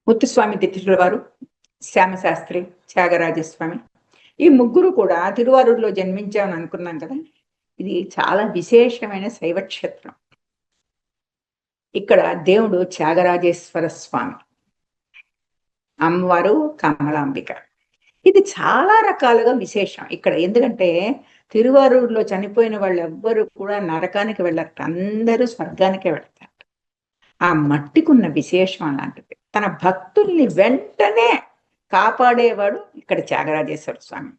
ముత్తుస్వామి తిరుల వారు, శ్యామశాస్త్రి, త్యాగరాజస్వామి ఈ ముగ్గురు కూడా తిరువారూరులో జన్మించామని అనుకున్నాం కదా. ఇది చాలా విశేషమైన శైవ క్షేత్రం. ఇక్కడ దేవుడు త్యాగరాజేశ్వర స్వామి, అమ్మవారు కమలాంబిక. ఇది చాలా రకాలుగా విశేషం ఇక్కడ. ఎందుకంటే తిరువారూరులో చనిపోయిన వాళ్ళు ఎవ్వరు కూడా నరకానికి వెళ్ళరు, అందరూ స్వర్గానికే వెళ్తారు. ఆ మట్టికున్న విశేషం అలాంటిది. తన భక్తుల్ని వెంటనే కాపాడేవాడు ఇక్కడ త్యాగరాజేశ్వర స్వామి.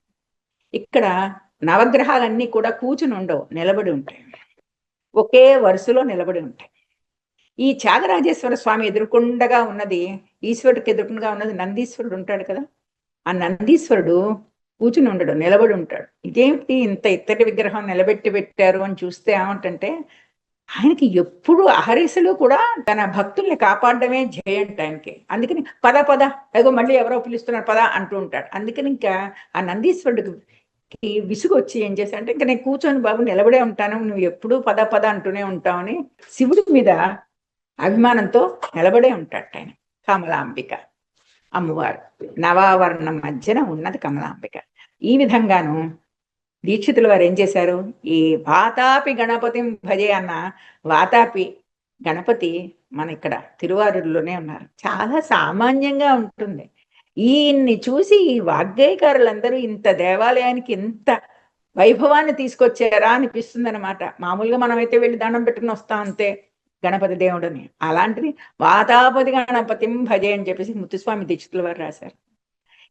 ఇక్కడ నవగ్రహాలన్నీ కూడా కూర్చుని ఉండవు, నిలబడి ఉంటాయి, ఒకే వరుసలో నిలబడి ఉంటాయి. ఈ త్యాగరాజేశ్వర స్వామి ఎదురుకుండగా ఉన్నది, ఈశ్వరుడికి ఎదురుకుండా ఉన్నది నందీశ్వరుడు ఉంటాడు కదా. ఆ నందీశ్వరుడు కూర్చుని ఉండడు, నిలబడి ఉంటాడు. ఇదేమిటి ఇంత ఇత్తడి విగ్రహం నిలబెట్టి పెట్టారు అని చూస్తే ఏమంటే, ఆయనకి ఎప్పుడు అహర్నిశలు కూడా తన భక్తుల్ని కాపాడడమే ధ్యేయంట ఆయనకి. అందుకని పద పద, ఏదో మళ్ళీ ఎవరో పిలుస్తున్నారు పద అంటూ ఉంటాడు. అందుకని ఇంకా ఆ నందీశ్వరుడికి విసుగు వచ్చి ఏం చేశాడంటే, ఇంకా నేను కూర్చొని బాబు నిలబడే ఉంటాను, నువ్వు ఎప్పుడూ పద పద అంటూనే ఉంటావని శివుడి మీద అభిమానంతో నిలబడే ఉంటాడు ఆయన. కమలాంబిక అమ్మవారు, నవావరణం మధ్యన ఉన్నది కమలాంబిక. ఈ విధంగాను దీక్షితుల వారు ఏం చేశారు, ఈ వాతాపి గణపతి భజే అన్న వాతాపి గణపతి మన ఇక్కడ తిరువారూరులోనే ఉన్నారు. చాలా సామాన్యంగా ఉంటుంది. ఈయన్ని చూసి ఈ వాగ్గేయకారులందరూ ఇంత దేవాలయానికి ఇంత వైభవాన్ని తీసుకొచ్చారా అనిపిస్తుంది అనమాట. మామూలుగా మనమైతే వెళ్ళి దండం పెట్టుకుని వస్తాం అంతే గణపతి దేవుడిని. అలాంటిది వాతాపతి గణపతిం భజే అని చెప్పేసి ముత్తుస్వామి దీక్షితుల వారు రాశారు.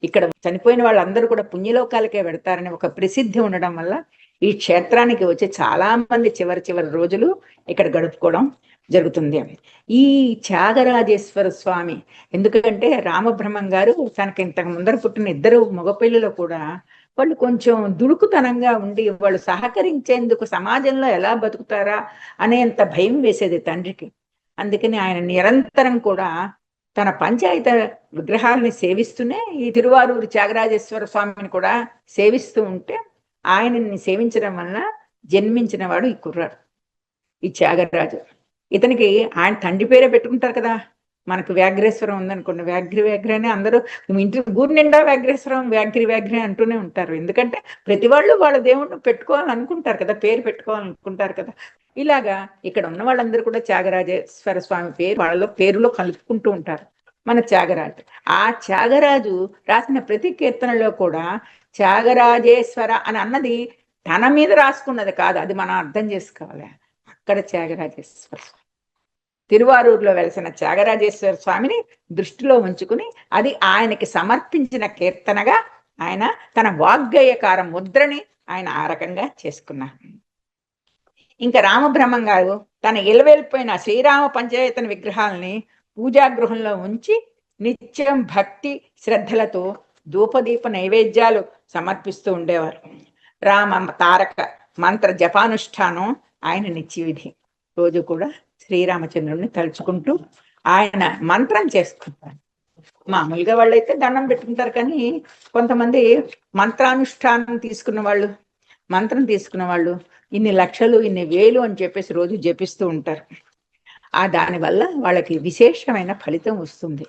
ఇక్కడ చనిపోయిన వాళ్ళందరూ కూడా పుణ్యలోకాలకే వెడతారని ఒక ప్రసిద్ధి ఉండడం వల్ల ఈ క్షేత్రానికి వచ్చి చాలా మంది చివరి రోజులు ఇక్కడ గడుపుకోవడం జరుగుతుంది. ఈ త్యాగరాజేశ్వర స్వామి ఎందుకంటే రామబ్రహ్మం గారు తనకి ఇంతకు ముందర పుట్టిన ఇద్దరు మగపిల్లలు కూడా వాళ్ళు కొంచెం దుడుకుతనంగా ఉండి వాళ్ళు సహకరించేందుకు సమాజంలో ఎలా బతుకుతారా అనేంత భయం వేసేది తండ్రికి. అందుకని ఆయన నిరంతరం కూడా తన పంచాయత విగ్రహాలని సేవిస్తూనే ఈ తిరువారూరు త్యాగరాజేశ్వర స్వామిని కూడా సేవిస్తూ ఉంటే, ఆయనని సేవించడం వలన జన్మించిన వాడు ఈ కుర్రాడు, ఈ త్యాగరాజు. ఇతనికి ఆయన తండ్రి పేరే పెట్టుకుంటారు కదా. మనకు వ్యాఘ్రేశ్వరం ఉందనుకోండి, వ్యాఘ్రి అందరూ ఇంటి ఊరి నిండా వ్యాఘ్రి అంటూనే ఉంటారు. ఎందుకంటే ప్రతి వాళ్ళు వాళ్ళ దేవుడిని పెట్టుకోవాలనుకుంటారు కదా, పేరు పెట్టుకోవాలనుకుంటారు కదా. ఇలాగా ఇక్కడ ఉన్న వాళ్ళందరూ కూడా త్యాగరాజేశ్వర స్వామి పేరు వాళ్ళలో పేరులో కలుపుకుంటూ ఉంటారు. మన త్యాగరాజు, ఆ త్యాగరాజు రాసిన ప్రతి కీర్తనలో కూడా త్యాగరాజేశ్వర అని అన్నది తన మీద రాసుకున్నది కాదు, అది మనం అర్థం చేసుకోవాలి. అక్కడ త్యాగరాజేశ్వర స్వామి తిరువారూరులో వెలిసిన త్యాగరాజేశ్వర స్వామిని దృష్టిలో ఉంచుకుని అది ఆయనకి సమర్పించిన కీర్తనగా ఆయన తన వాగ్గేయకార ముద్రని ఆయన ఆ రకంగా చేసుకున్నారు. ఇంకా రామబ్రహ్మం గారు తన ఇలవేల్పోయిన శ్రీరామ పంచాయతన విగ్రహాలని పూజాగృహంలో ఉంచి నిత్యం భక్తి శ్రద్ధలతో ధూపదీప నైవేద్యాలు సమర్పిస్తూ ఉండేవారు. రామ తారక మంత్ర జపానుష్ఠానం ఆయన నిత్యవిధి. రోజు కూడా శ్రీరామచంద్రుడిని తలుచుకుంటూ ఆయన మంత్రం చేసుకుంటారు. మామూలుగా వాళ్ళైతే దండం పెట్టుకుంటారు, కానీ కొంతమంది మంత్రం తీసుకున్న వాళ్ళు ఇన్ని లక్షలు ఇన్ని వేలు అని చెప్పేసి రోజు జపిస్తూ ఉంటారు. దానివల్ల వాళ్ళకి విశేషమైన ఫలితం వస్తుంది.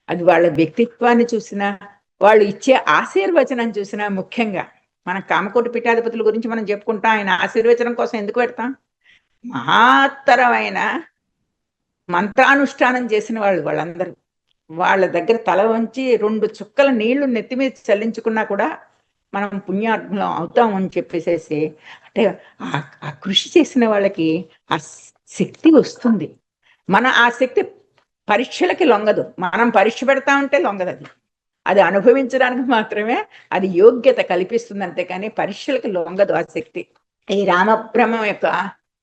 అది వాళ్ళ వ్యక్తిత్వాన్ని చూసినా, వాళ్ళు ఇచ్చే ఆశీర్వచనం చూసినా, ముఖ్యంగా మన కామకోటి పీఠాధిపతుల గురించి మనం చెప్పుకుంటాం. ఆయన ఆశీర్వచనం కోసం ఎందుకు పెడతాం? మహాత్తరమైన మంత్రానుష్ఠానం చేసిన వాళ్ళందరూ వాళ్ళ దగ్గర తల వంచి 2 చుక్కల నీళ్లు నెత్తి మీద చల్లించుకున్నా కూడా మనం పుణ్యాత్మలం అవుతాం అని చెప్పేసేసి, అంటే ఆ కృషి చేసిన వాళ్ళకి ఆ శక్తి వస్తుంది. ఆ శక్తి పరీక్షలకి లొంగదు. మనం పరీక్ష పెడతా ఉంటే లొంగదు. అది అనుభవించడానికి మాత్రమే అది యోగ్యత కల్పిస్తుంది, అంతేకాని పరీక్షలకి లొంగదు ఆ శక్తి. ఈ రామబ్రహ్మం యొక్క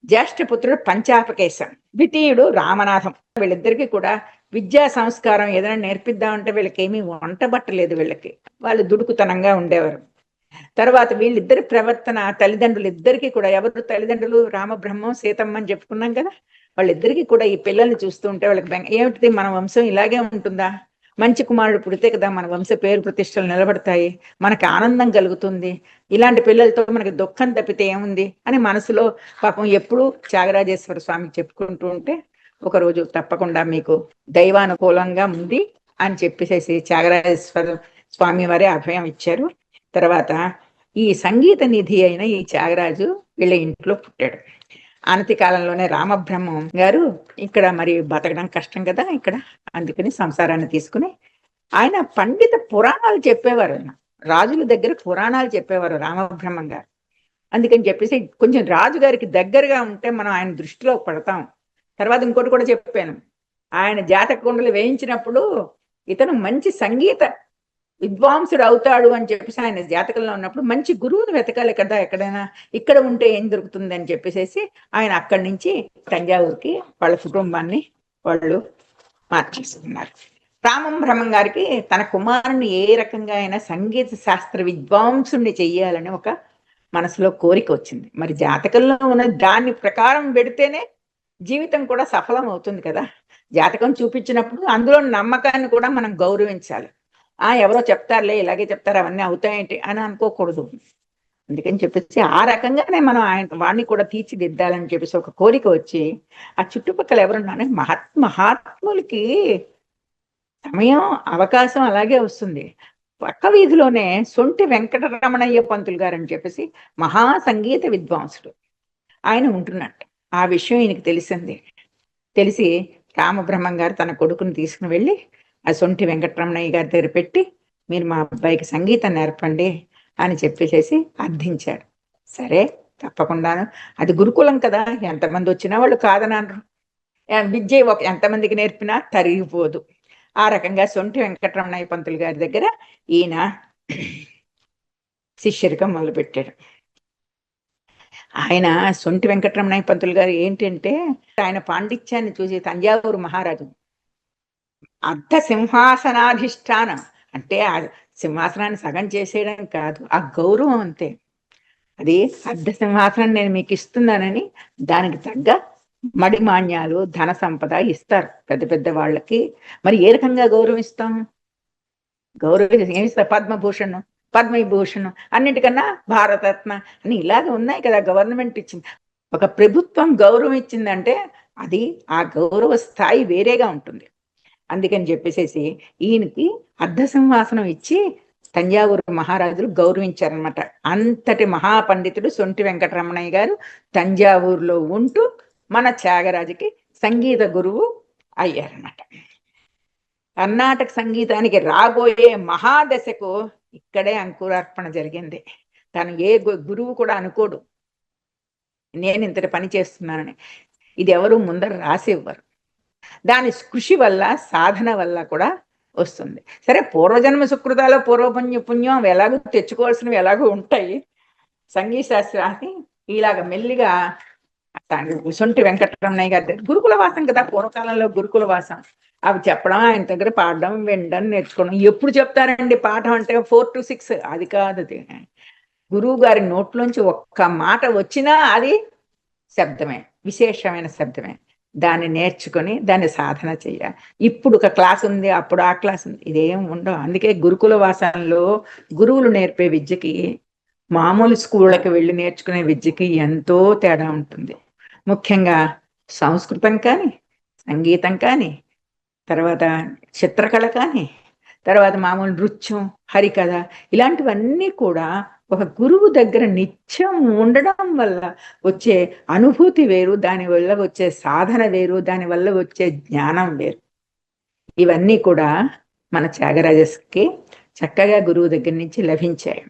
జ్యేష్ఠపుత్రుడు పంచాపకేశం, ద్వితీయుడు రామనాథం. వీళ్ళిద్దరికీ కూడా విద్యా సంస్కారం ఏదైనా నేర్పిద్దామంటే వీళ్ళకి ఏమీ వంట పట్టలేదు. వాళ్ళు దుడుకుతనంగా ఉండేవారు. తర్వాత వీళ్ళిద్దరి ప్రవర్తన, తల్లిదండ్రులు ఇద్దరికీ కూడా, ఎవరు తల్లిదండ్రులు? రామబ్రహ్మం సీతమ్మ అని చెప్పుకున్నాం కదా. వాళ్ళిద్దరికీ కూడా ఈ పిల్లల్ని చూస్తూ ఉంటే వాళ్ళకి ఏమిటి, మన వంశం ఇలాగే ఉంటుందా? మంచి కుమారుడు పుడితే కదా మన వంశ పేరు ప్రతిష్టలు నిలబడతాయి, మనకి ఆనందం కలుగుతుంది, ఇలాంటి పిల్లలతో మనకి దుఃఖం తప్పితే ఏముంది అని మనసులో పాపం ఎప్పుడూ త్యాగరాజేశ్వర స్వామికి చెప్పుకుంటూ ఉంటే, ఒకరోజు తప్పకుండా మీకు దైవానుకూలంగా ఉంది అని చెప్పేసి త్యాగరాజేశ్వర స్వామి వారే అభయం ఇచ్చారు. తర్వాత ఈ సంగీత నిధి అయిన ఈ త్యాగరాజు వీళ్ళ ఇంట్లో పుట్టాడు. అనతి కాలంలోనే రామబ్రహ్మం గారు ఇక్కడ మరి బతకడం కష్టం కదా ఇక్కడ, అందుకని సంసారాన్ని తీసుకుని ఆయన పండిత పురాణాలు చెప్పేవారు. ఆయన రాజుల దగ్గర పురాణాలు చెప్పేవారు రామబ్రహ్మం గారు. అందుకని చెప్పేసి కొంచెం రాజుగారికి దగ్గరగా ఉంటే మనం ఆయన దృష్టిలో పడతాం. తర్వాత ఇంకోటి కూడా చెప్పాను, ఆయన జాతక కుండలు వేయించినప్పుడు ఇతను మంచి సంగీత విద్వాంసుడు అవుతాడు అని చెప్పేసి ఆయన జాతకంలో ఉన్నప్పుడు మంచి గురువుని వెతకాలి కదా, ఎక్కడైనా ఇక్కడ ఉంటే ఏం దొరుకుతుంది అని చెప్పేసి ఆయన అక్కడి నుంచి తంజావూరుకి వాళ్ళ కుటుంబాన్ని వాళ్ళు మార్చేసుకున్నారు. రామం బ్రహ్మం గారికి తన కుమారుని ఏ రకంగా అయినా సంగీత శాస్త్ర విద్వాంసుని చెయ్యాలని ఒక మనసులో కోరిక వచ్చింది. మరి జాతకంలో ఉన్న దాని ప్రకారం పెడితేనే జీవితం కూడా సఫలం అవుతుంది కదా. జాతకం చూపించినప్పుడు అందులో నమ్మకాన్ని కూడా మనం గౌరవించాలి. ఎవరో చెప్తారులే, ఇలాగే చెప్తారు, అవన్నీ అవుతాయేంటి అని అనుకోకూడదు. అందుకని చెప్పేసి ఆ రకంగానే మనం ఆయన వాడిని కూడా తీర్చిదిద్దాలని చెప్పేసి ఒక కోరిక వచ్చి ఆ చుట్టుపక్కల ఎవరున్నానే మహాత్ములకి సమయం అవకాశం అలాగే వస్తుంది. పక్క వీధిలోనే సొంటి వెంకటరమణయ్య పంతులు గారు అని చెప్పేసి మహా సంగీత విద్వాంసుడు ఆయన ఉంటున్నట్టు. ఆ విషయం ఈయనకి తెలిసింది. తెలిసి రామబ్రహ్మం గారు తన కొడుకుని తీసుకుని వెళ్ళి ఆ సొంటి వెంకటరమణయ్య గారి దగ్గర పెట్టి మీరు మా అబ్బాయికి సంగీతం నేర్పండి అని చెప్పేసి అర్థించాడు. సరే తప్పకుండాను, అది గురుకులం కదా, ఎంతమంది వచ్చినా వాళ్ళు కాదనరు. విద్య ఎంతమందికి నేర్పినా తరిగిపోదు. ఆ రకంగా సొంటి వెంకటరమణయ్య పంతులు గారి దగ్గర ఈయన శిష్యరికం మొదలుపెట్టాడు. ఆయన సొంటి వెంకటరమణయ్య పంతులు గారు ఏంటంటే ఆయన పాండిత్యాన్ని చూసి తంజావూరు మహారాజు అర్ధ సింహాసనాధిష్టానం అంటే ఆ సింహాసనాన్ని సగం చేసేయడం కాదు, ఆ గౌరవం అంతే. అది అర్ధ సింహాసనం నేను మీకు ఇస్తున్నానని దానికి తగ్గ మడిమాన్యాలు ధన సంపద ఇస్తారు పెద్ద పెద్ద వాళ్ళకి. మరి ఏ రకంగా గౌరవిస్తాం? ఏమిస్తారు? పద్మభూషణ్, పద్మవిభూషణ్, అన్నిటికన్నా భారతరత్న అని ఇలాగ ఉన్నాయి కదా గవర్నమెంట్ ఇచ్చింది. ఒక ప్రభుత్వం గౌరవం ఇచ్చిందంటే అది ఆ గౌరవ స్థాయి వేరేగా ఉంటుంది. అందుకని చెప్పేసి ఈయనకి అర్ధ సింహాసనం ఇచ్చి తంజావూరు మహారాజులు గౌరవించారనమాట. అంతటి మహాపండితుడు సొంటి వెంకటరమణయ్య గారు తంజావూరులో ఉంటూ మన త్యాగరాజుకి సంగీత గురువు అయ్యారనమాట. కర్ణాటక సంగీతానికి రాబోయే మహాదశకు ఇక్కడే అంకురార్పణ జరిగింది. తను ఏ గురువు కూడా అనుకోడు నేను ఇంతటి పని చేస్తున్నానని. ఇది ఎవరు ముందర రాసి ఇవ్వరు. దాని కృషి వల్ల సాధన వల్ల కూడా వస్తుంది. సరే పూర్వజన్మ సుకృతాలు పుణ్యం ఎలాగో తెచ్చుకోవాల్సినవి ఎలాగో ఉంటాయి. సంగీత శాస్త్రాన్ని ఇలాగ మెల్లిగా సొంటి వెంకటరమణయ్య గారి గురుకుల వాసం కదా, పూర్వకాలంలో గురుకుల వాసం. అవి చెప్పడం, ఆయన దగ్గర పాడడం, వినడం, నేర్చుకోవడం. ఎప్పుడు చెప్తారండి పాఠం అంటే 4 to 6, అది కాదు. అది గురువు గారి నోట్లోంచి ఒక్క మాట వచ్చినా అది శబ్దమే, విశేషమైన శబ్దమే. దాన్ని నేర్చుకొని దాన్ని సాధన చేయాలి. ఇప్పుడు ఒక క్లాస్ ఉంది, అప్పుడు ఆ క్లాస్ ఉంది, ఇదేం ఉండవు. అందుకే గురుకుల వాసంలో గురువులు నేర్పే విద్యకి మామూలు స్కూళ్ళకి వెళ్ళి నేర్చుకునే విద్యకి ఎంతో తేడా ఉంటుంది. ముఖ్యంగా సంస్కృతం కానీ, సంగీతం కానీ, తర్వాత చిత్రకళ కానీ, తర్వాత మామూలు నృత్యం, హరికథ, ఇలాంటివన్నీ కూడా ఒక గురువు దగ్గర నిత్యం ఉండడం వల్ల వచ్చే అనుభూతి వేరు, దానివల్ల వచ్చే సాధన వేరు, దానివల్ల వచ్చే జ్ఞానం వేరు. ఇవన్నీ కూడా మన త్యాగరాజస్కి చక్కగా గురువు దగ్గర నుంచి లభించాయి.